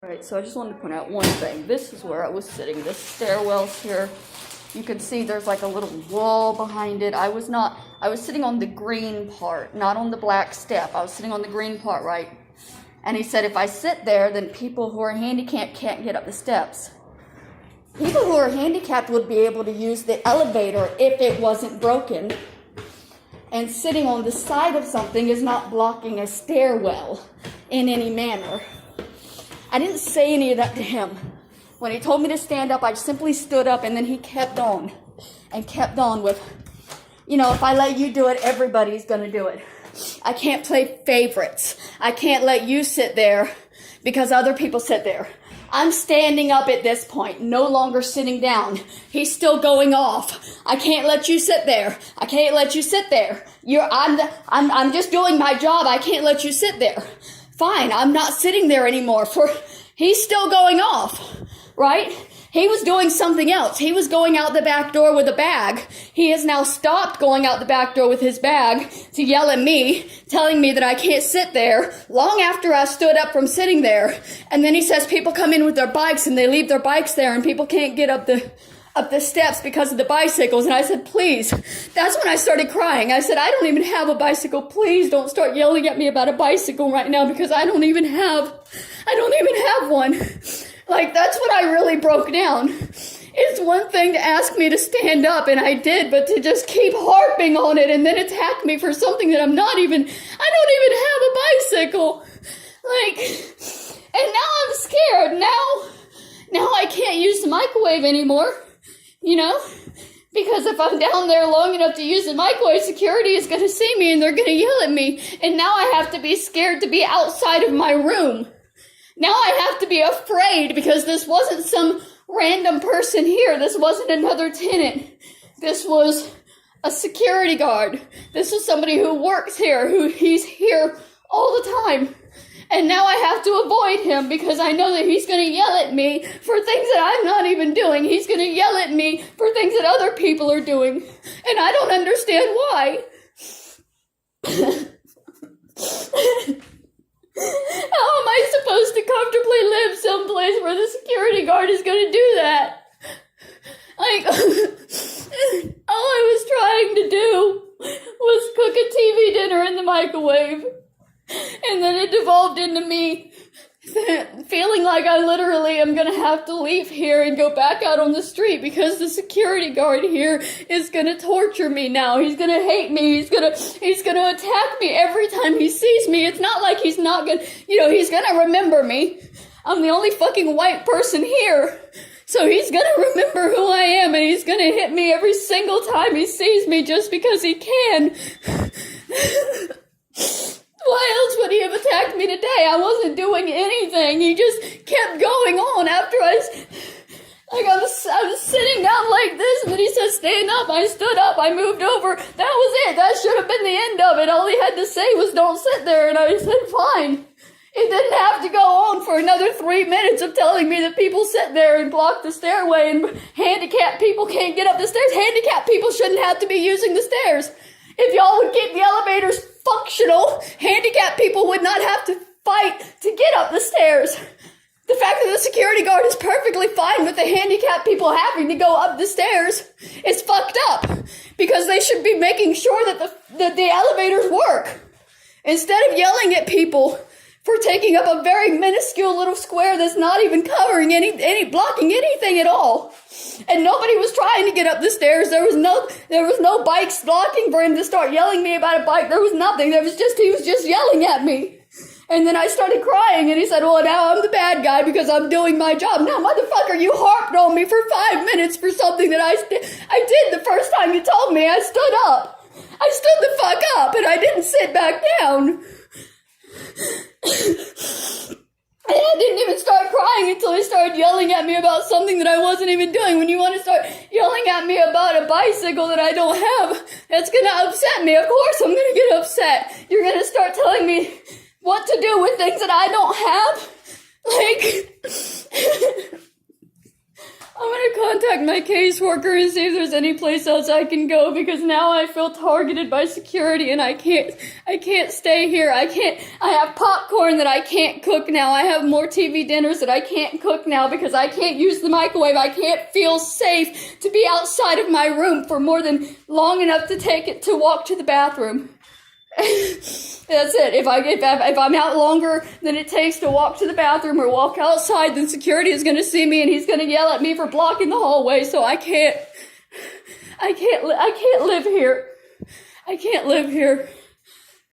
Alright, so I just wanted to point out one thing. This is where I was sitting. This stairwell's here. You can see there's like a little wall behind it. I was sitting on the green part, not on the black step. I was sitting on the green part, right? And he said if I sit there, then people who are handicapped can't get up the steps. People who are handicapped would be able to use the elevator if it wasn't broken. And sitting on the side of something is not blocking a stairwell in any manner. I didn't say any of that to him. When he told me to stand up, I simply stood up, and then he kept on and kept on with, if I let you do it, everybody's going to do it. I can't play favorites. I can't let you sit there because other people sit there. I'm standing up at this point, no longer sitting down. He's still going off. I can't let you sit there. I can't let you sit there. I'm just doing my job. I can't let you sit there. Fine, I'm not sitting there anymore. He's still going off, right? He was doing something else. He was going out the back door with a bag. He has now stopped going out the back door with his bag to yell at me, telling me that I can't sit there long after I stood up from sitting there. And then he says people come in with their bikes and they leave their bikes there and people can't get up the steps because of the bicycles. And I said, please. That's when I started crying. I said, I don't even have a bicycle. Please don't start yelling at me about a bicycle right now because I don't even have one. Like, that's what I really broke down. It's one thing to ask me to stand up, and I did, but to just keep harping on it and then attack me for something that I don't even have a bicycle. And now I'm scared. Now I can't use the microwave anymore, because if I'm down there long enough to use the microwave, security is going to see me and they're going to yell at me. And now I have to be scared to be outside of my room. Now I have to be afraid because this wasn't some random person here. This wasn't another tenant. This was a security guard. This is somebody who works here, he's here all the time. And now I have to avoid him because I know that he's going to yell at me for things that I'm not even doing. He's going to yell at me for things that other people are doing. And I don't understand why. How am I supposed to comfortably live someplace where the security guard is going to do that? All I was trying to do was cook a TV dinner in the microwave. And then it devolved into me feeling like I literally am going to have to leave here and go back out on the street because the security guard here is going to torture me now. He's going to hate me. He's going to attack me every time he sees me. It's not like he's not going to, he's going to remember me. I'm the only fucking white person here. So he's going to remember who I am and he's going to hit me every single time he sees me just because he can. Why else would he have attacked me today? I wasn't doing anything. He just kept going on after I was sitting down like this, and then he said, stand up. I stood up. I moved over. That was it. That should have been the end of it. All he had to say was, don't sit there. And I said, fine. It didn't have to go on for another 3 minutes of telling me that people sit there and block the stairway and handicapped people can't get up the stairs. Handicapped people shouldn't have to be using the stairs. If y'all would keep the elevators functional, handicapped people would not have to fight to get up the stairs. The fact that the security guard is perfectly fine with the handicapped people having to go up the stairs is fucked up because they should be making sure that the elevators work instead of yelling at people for taking up a very minuscule little square that's not even covering blocking anything at all. And nobody was trying to get up the stairs. There was no bikes blocking for him to start yelling at me about a bike. There was nothing. He was just yelling at me. And then I started crying and he said, well, now I'm the bad guy because I'm doing my job. No, motherfucker, you harped on me for 5 minutes for something that I did the first time you told me. I stood up. I stood the fuck up and I didn't sit back down. And I didn't even start crying until he started yelling at me about something that I wasn't even doing. When you want to start yelling at me about a bicycle that I don't have, that's going to upset me. Of course I'm going to get upset. You're going to start telling me what to do with things that I don't have. I'm going to contact contact my caseworker and see if there's any place else I can go, because now I feel targeted by security and I can't stay here. I have popcorn that I can't cook now. I have more TV dinners that I can't cook now because I can't use the microwave. I can't feel safe to be outside of my room for more than long enough to walk to the bathroom. That's it. If I'm out longer than it takes to walk to the bathroom or walk outside, then security is going to see me and he's going to yell at me for blocking the hallway. So I can't live here. I can't live here.